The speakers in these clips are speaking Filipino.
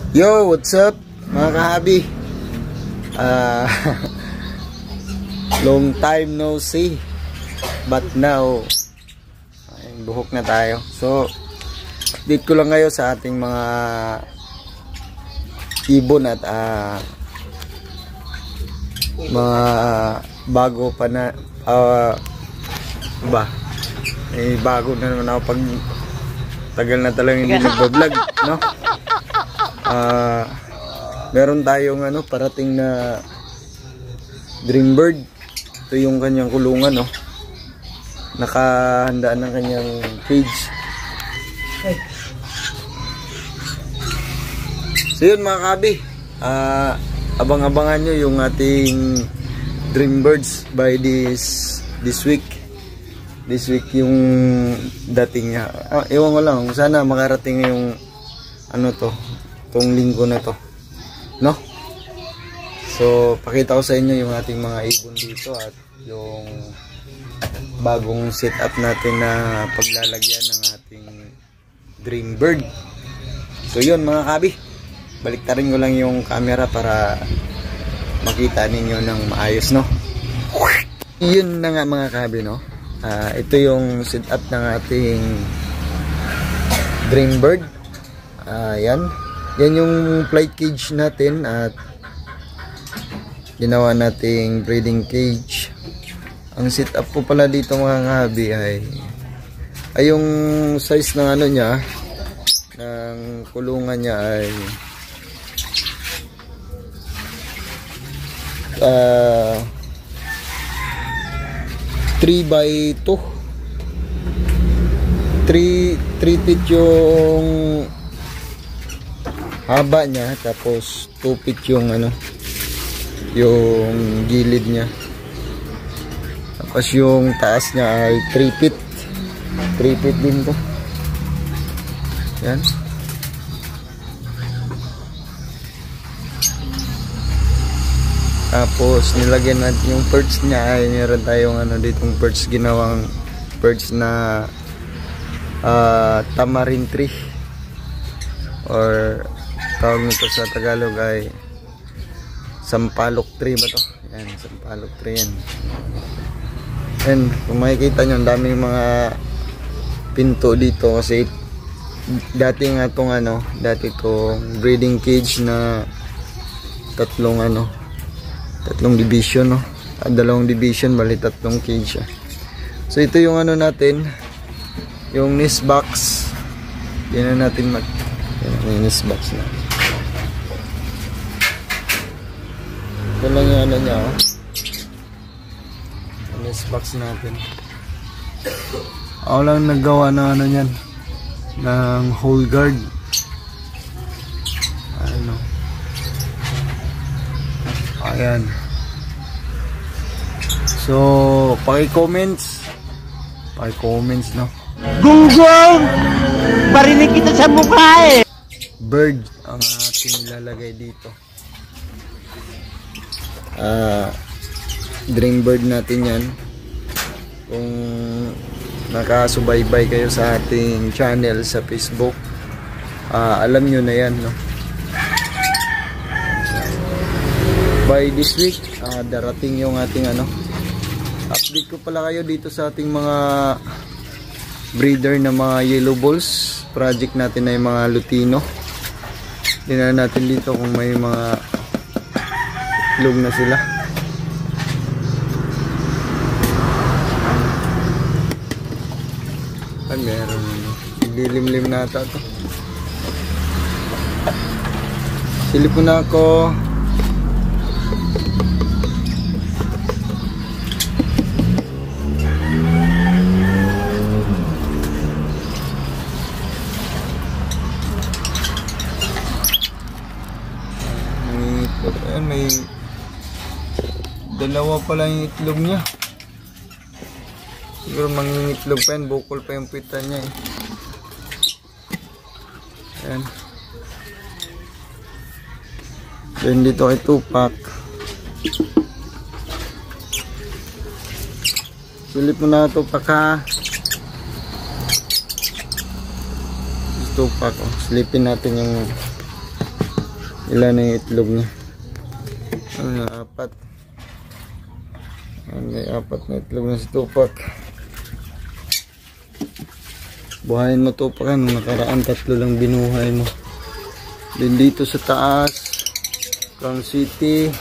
Yo, what's up mga kahabi? Long time no see, but now buhok na tayo. So update ko lang ngayon sa ating mga ibon at mga bago pa na bago na naman ako pag tagal na talagang hindi nagbablog, no? Meron tayong parating na Dreambird. Ito yung kanyang kulungan, no? Nakahanda ng kanyang cage. So yun mga kabi, abang-abangan nyo yung ating Dreambirds by this week. This week yung dating niya. Ewan ko lang, sana makarating yung itong linggo na to, no? So pakita ko sa inyo yung ating mga ibon dito at yung bagong setup natin na paglalagyan ng ating Dreambird. So yun mga kabi, baliktarin ko lang yung camera para makita ninyo ng maayos, no? Yun na nga mga kabi, no? Ito yung setup ng ating Dreambird. Yan yung flight cage natin at ginawa nating breeding cage. Ang setup po pala dito mga kahabi ay yung size ng niya, ng kulungan niya ay 3x2. 3 feet yung haba niya, tapos 2 feet yung yung gilid niya, tapos yung taas niya ay 3 feet. 3 feet din to. Yan. Tapos nilagyan natin yung perch niya ay meron tayong ditong perch, ginawang perch na tamarind tree, or tawag nito sa Tagalog ay sampalok tree ba to? Yan, sampalok tree yan. And kung makikita nyo, ang daming mga pinto dito kasi dati nga itong dati itong breeding cage na tatlong division, no? Dalawang division, bali tatlong cage. So ito yung natin, yung nest box. Yan na natin yung nest box na. Ito lang yung niya, oh. Yung nest box natin. Ako lang naggawa na yan, ng hole guard. Ayan. So paki-comments, no? Gunggong! Barinig kita sa mukha eh! Bird ang ating ilalagay dito. Dreambird natin yan. Kung nakasubaybay kayo sa ating channel sa Facebook, alam nyo na yan, no? By this week, darating yung ating update ko pala kayo dito sa ating mga breeder na mga yellow balls. Project natin na yung mga lutino. Tingnan natin dito kung may mga itlog na sila. Meron. Dilimlim na ata to. Silip mo na ako. May dalawa pala yung itlog niya. Siguro mangingitlog pa yan, bukol pa yung pitan niya eh. Ayan. Then dito ay 2-pack. Silip mo na 2-pack ha. 2-pack. Silipin natin yung Ilan na yung itlog niya? Apat. May 4 na itlog na si Tupac. Buhayin mo Tupac, nung nakaraan 3 lang binuhay mo. Din dito sa taas, Crown City.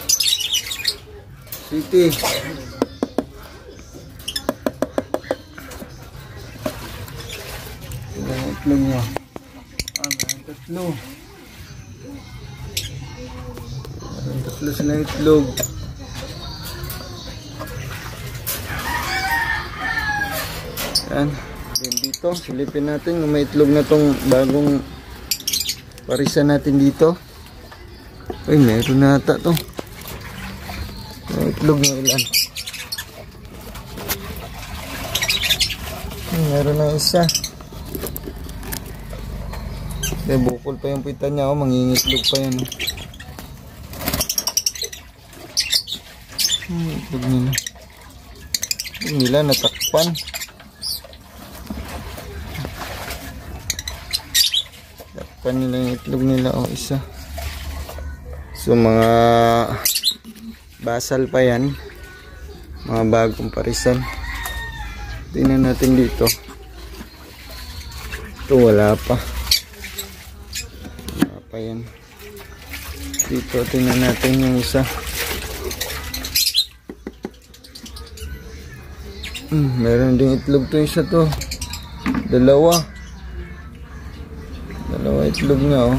Ilan ang itlog niya? May 3. May 3 sila itlog. Yan. Then dito, silipin natin kung may itlog na tong bagong parisan natin dito. Ay, meron na ata to. May itlog na ilan. Meron na isa. Kaya bukol pa yung pita niya. Mangingitlog pa yan. Itlog nila. Itlog nila natakpan. Takpan nila yung itlog nila. Isa. So mga basal pa yan. Mga bagong parisan. Tingnan natin dito. Ito wala pa. Wala pa yan. Dito tingnan natin yung isa. Meron ding itlog to isa to. Dalawa itlog nga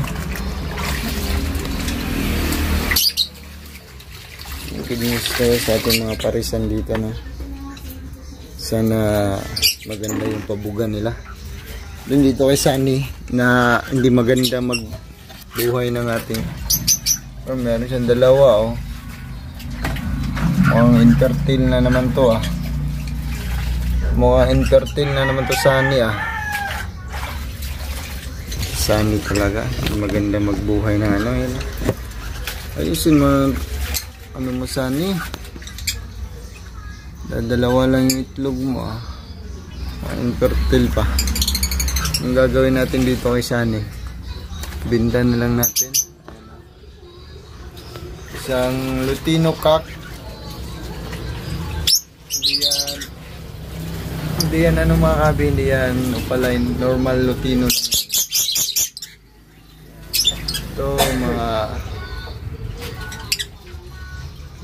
Good news tayo sa ating mga parisan dito na. Sana maganda yung pabugan nila. Dun dito kay Sunny na hindi maganda magbuhay ng ating meron siyang dalawa mukhang infertile na naman to mukhang infertile na naman to Sunny Sunny talaga maganda magbuhay ng yun. Ayusin mo mo Sunny, dalawa lang yung itlog mo infertile pa. Ang gagawin natin dito kay Sunny, binta na lang natin isang Lutino cock. Hindi yan mga kabi, hindi yan opaline, normal Lutino. Ito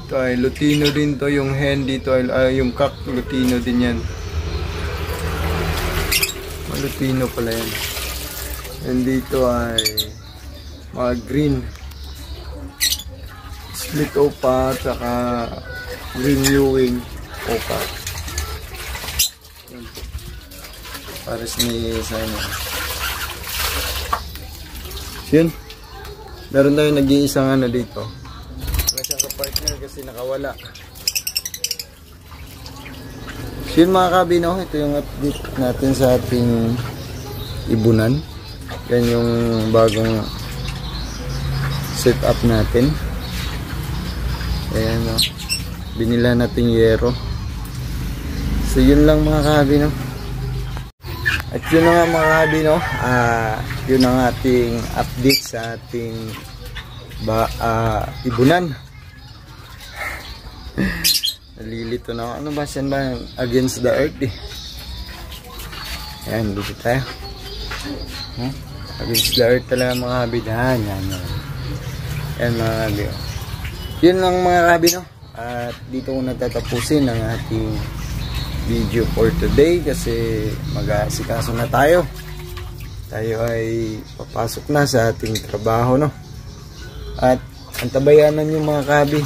ito ay Lutino din to, yung hen dito ay yung cock Lutino din yan. Lutino pala yan. And dito ay mga green split opa saka green ewing opa. Pares ni Sunny. Yun. Meron tayong nag-iisang dito. Wala siyang kapartner kasi nakawala. So yun mga kabino, ito yung update natin sa ating ibunan. Yan yung bagong setup natin. Ayan binila natin yero. So yun lang mga kabino. At yun na nga mga kabino, yun ang ating update sa ating ibunan. Nalilito na ako. Ano ba siyan ba? Against the earth Ayan, dito tayo. Against the earth talaga mga kabino. Ayan mga kabino. Yun lang mga kabino. At dito ko natatapusin ang ating video for today kasi mag-aasikaso na tayo. Tayo ay papasok na sa ating trabaho At antabayanan yung mga kabi,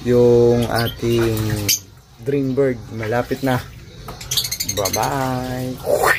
yung ating Dreambird malapit na. Bye bye.